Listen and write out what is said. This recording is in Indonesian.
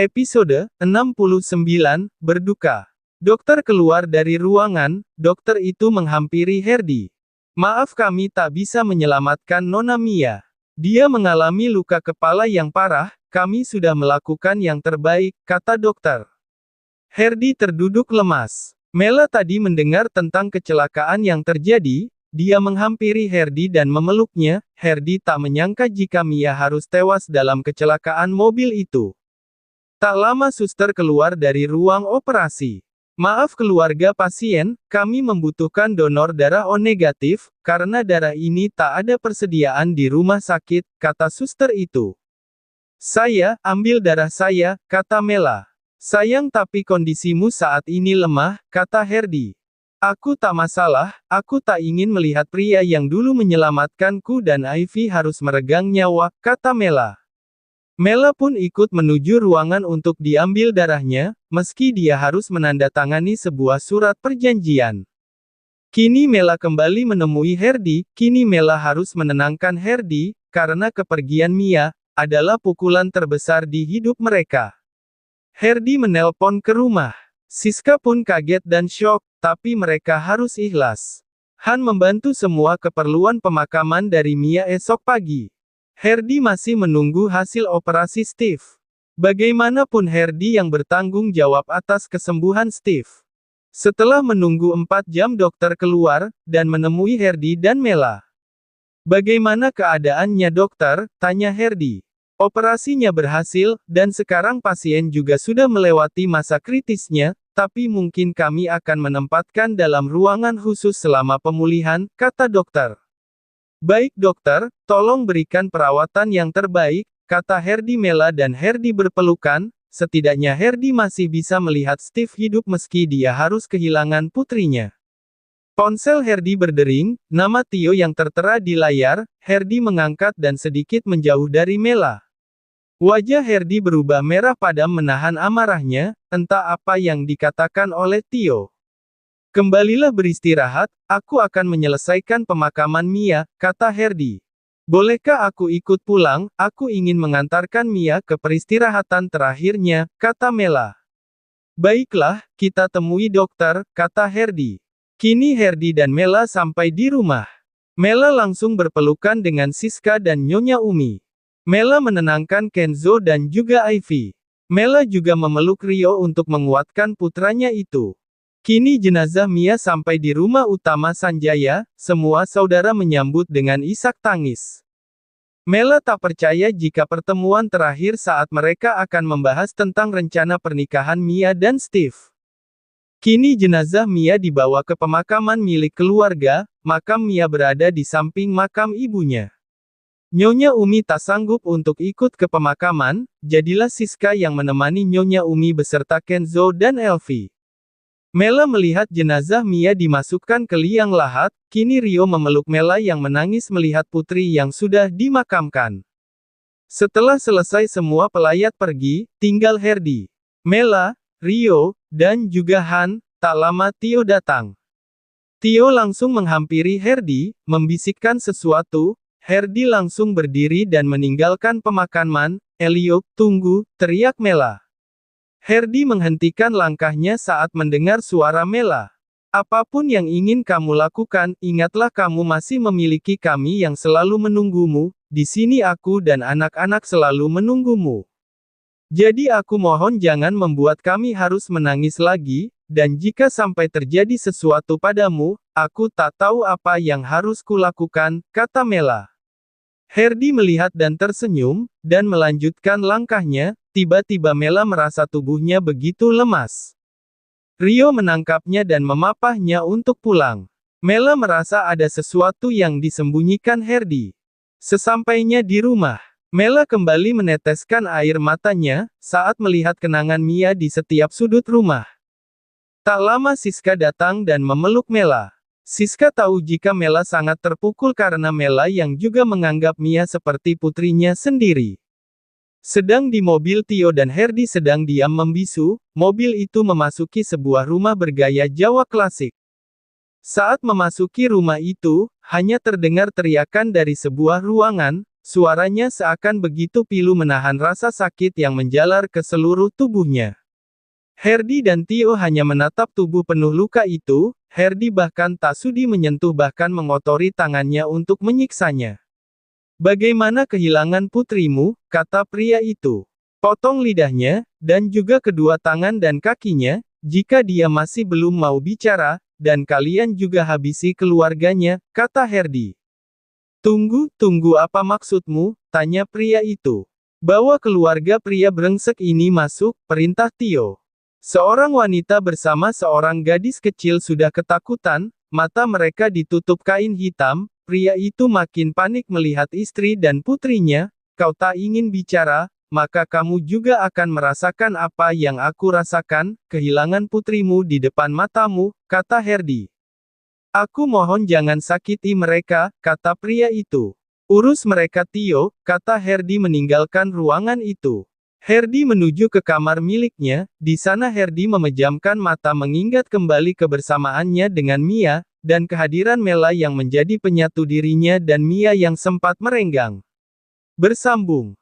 Episode 69, Berduka. Dokter keluar dari ruangan, dokter itu menghampiri Herdi. Maaf kami tak bisa menyelamatkan Nona Mia. Dia mengalami luka kepala yang parah, kami sudah melakukan yang terbaik, kata dokter. Herdi terduduk lemas. Mela tadi mendengar tentang kecelakaan yang terjadi, dia menghampiri Herdi dan memeluknya. Herdi tak menyangka jika Mia harus tewas dalam kecelakaan mobil itu. Tak lama suster keluar dari ruang operasi. Maaf keluarga pasien, kami membutuhkan donor darah O negatif, karena darah ini tak ada persediaan di rumah sakit, kata suster itu. Saya, ambil darah saya, kata Mela. Sayang tapi kondisimu saat ini lemah, kata Herdi. Aku tak masalah, aku tak ingin melihat pria yang dulu menyelamatkanku dan Ivy harus meregang nyawa, kata Mela. Mela pun ikut menuju ruangan untuk diambil darahnya, meski dia harus menandatangani sebuah surat perjanjian. Kini Mela kembali menemui Herdi, kini Mela harus menenangkan Herdi, karena kepergian Mia adalah pukulan terbesar di hidup mereka. Herdi menelpon ke rumah. Siska pun kaget dan syok, tapi mereka harus ikhlas. Han membantu semua keperluan pemakaman dari Mia esok pagi. Herdi masih menunggu hasil operasi Steve. Bagaimanapun Herdi yang bertanggung jawab atas kesembuhan Steve. Setelah menunggu 4 jam dokter keluar, dan menemui Herdi dan Mela. Bagaimana keadaannya dokter? Tanya Herdi. Operasinya berhasil, dan sekarang pasien juga sudah melewati masa kritisnya, tapi mungkin kami akan menempatkan dalam ruangan khusus selama pemulihan, kata dokter. Baik dokter, tolong berikan perawatan yang terbaik, kata Herdi. Mela dan Herdi berpelukan, setidaknya Herdi masih bisa melihat Steve hidup meski dia harus kehilangan putrinya. Ponsel Herdi berdering, nama Tio yang tertera di layar. Herdi mengangkat dan sedikit menjauh dari Mela. Wajah Herdi berubah merah padam menahan amarahnya, entah apa yang dikatakan oleh Tio. Kembalilah beristirahat, aku akan menyelesaikan pemakaman Mia, kata Herdi. Bolehkah aku ikut pulang, aku ingin mengantarkan Mia ke peristirahatan terakhirnya, kata Mela. Baiklah, kita temui dokter, kata Herdi. Kini Herdi dan Mela sampai di rumah. Mela langsung berpelukan dengan Siska dan Nyonya Umi. Mela menenangkan Kenzo dan juga Ivy. Mela juga memeluk Rio untuk menguatkan putranya itu. Kini jenazah Mia sampai di rumah utama Sanjaya, semua saudara menyambut dengan isak tangis. Mela tak percaya jika pertemuan terakhir saat mereka akan membahas tentang rencana pernikahan Mia dan Steve. Kini jenazah Mia dibawa ke pemakaman milik keluarga, makam Mia berada di samping makam ibunya. Nyonya Umi tak sanggup untuk ikut ke pemakaman, jadilah Siska yang menemani Nyonya Umi beserta Kenzo dan Elvi. Mela melihat jenazah Mia dimasukkan ke liang lahat, kini Rio memeluk Mela yang menangis melihat putri yang sudah dimakamkan. Setelah selesai semua pelayat pergi, tinggal Herdi, Mela, Rio, dan juga Han. Tak lama Tio datang. Tio langsung menghampiri Herdi, membisikkan sesuatu. Herdi langsung berdiri dan meninggalkan pemakaman. Elio, tunggu, teriak Mela. Herdi menghentikan langkahnya saat mendengar suara Mela. Apapun yang ingin kamu lakukan, ingatlah kamu masih memiliki kami yang selalu menunggumu, di sini aku dan anak-anak selalu menunggumu. Jadi aku mohon jangan membuat kami harus menangis lagi, dan jika sampai terjadi sesuatu padamu, aku tak tahu apa yang harus kulakukan, kata Mela. Herdi melihat dan tersenyum, dan melanjutkan langkahnya. Tiba-tiba Mela merasa tubuhnya begitu lemas. Rio menangkapnya dan memapahnya untuk pulang. Mela merasa ada sesuatu yang disembunyikan Herdi. Sesampainya di rumah, Mela kembali meneteskan air matanya, saat melihat kenangan Mia di setiap sudut rumah. Tak lama Siska datang dan memeluk Mela. Siska tahu jika Mela sangat terpukul karena Mela yang juga menganggap Mia seperti putrinya sendiri. Sedang di mobil Tio dan Herdi sedang diam membisu, mobil itu memasuki sebuah rumah bergaya Jawa klasik. Saat memasuki rumah itu, hanya terdengar teriakan dari sebuah ruangan, Suaranya seakan begitu pilu menahan rasa sakit yang menjalar ke seluruh tubuhnya. Herdi dan Tio hanya menatap tubuh penuh luka itu, Herdi bahkan tak sudi menyentuh bahkan mengotori tangannya untuk menyiksanya. Bagaimana kehilangan putrimu, kata pria itu. Potong lidahnya, dan juga kedua tangan dan kakinya, jika dia masih belum mau bicara, dan kalian juga habisi keluarganya, kata Herdi. Tunggu apa maksudmu, tanya pria itu. Bawa keluarga pria brengsek ini masuk, perintah Tio. Seorang wanita bersama seorang gadis kecil sudah ketakutan, mata mereka ditutup kain hitam, pria itu makin panik melihat istri dan putrinya, kau tak ingin bicara, maka kamu juga akan merasakan apa yang aku rasakan, kehilangan putrimu di depan matamu, kata Herdi. Aku mohon jangan sakiti mereka, kata pria itu. Urus mereka Tio, kata Herdi meninggalkan ruangan itu. Herdi menuju ke kamar miliknya, di sana Herdi memejamkan mata mengingat kembali kebersamaannya dengan Mia, dan kehadiran Mela yang menjadi penyatu dirinya dan Mia yang sempat merenggang. Bersambung.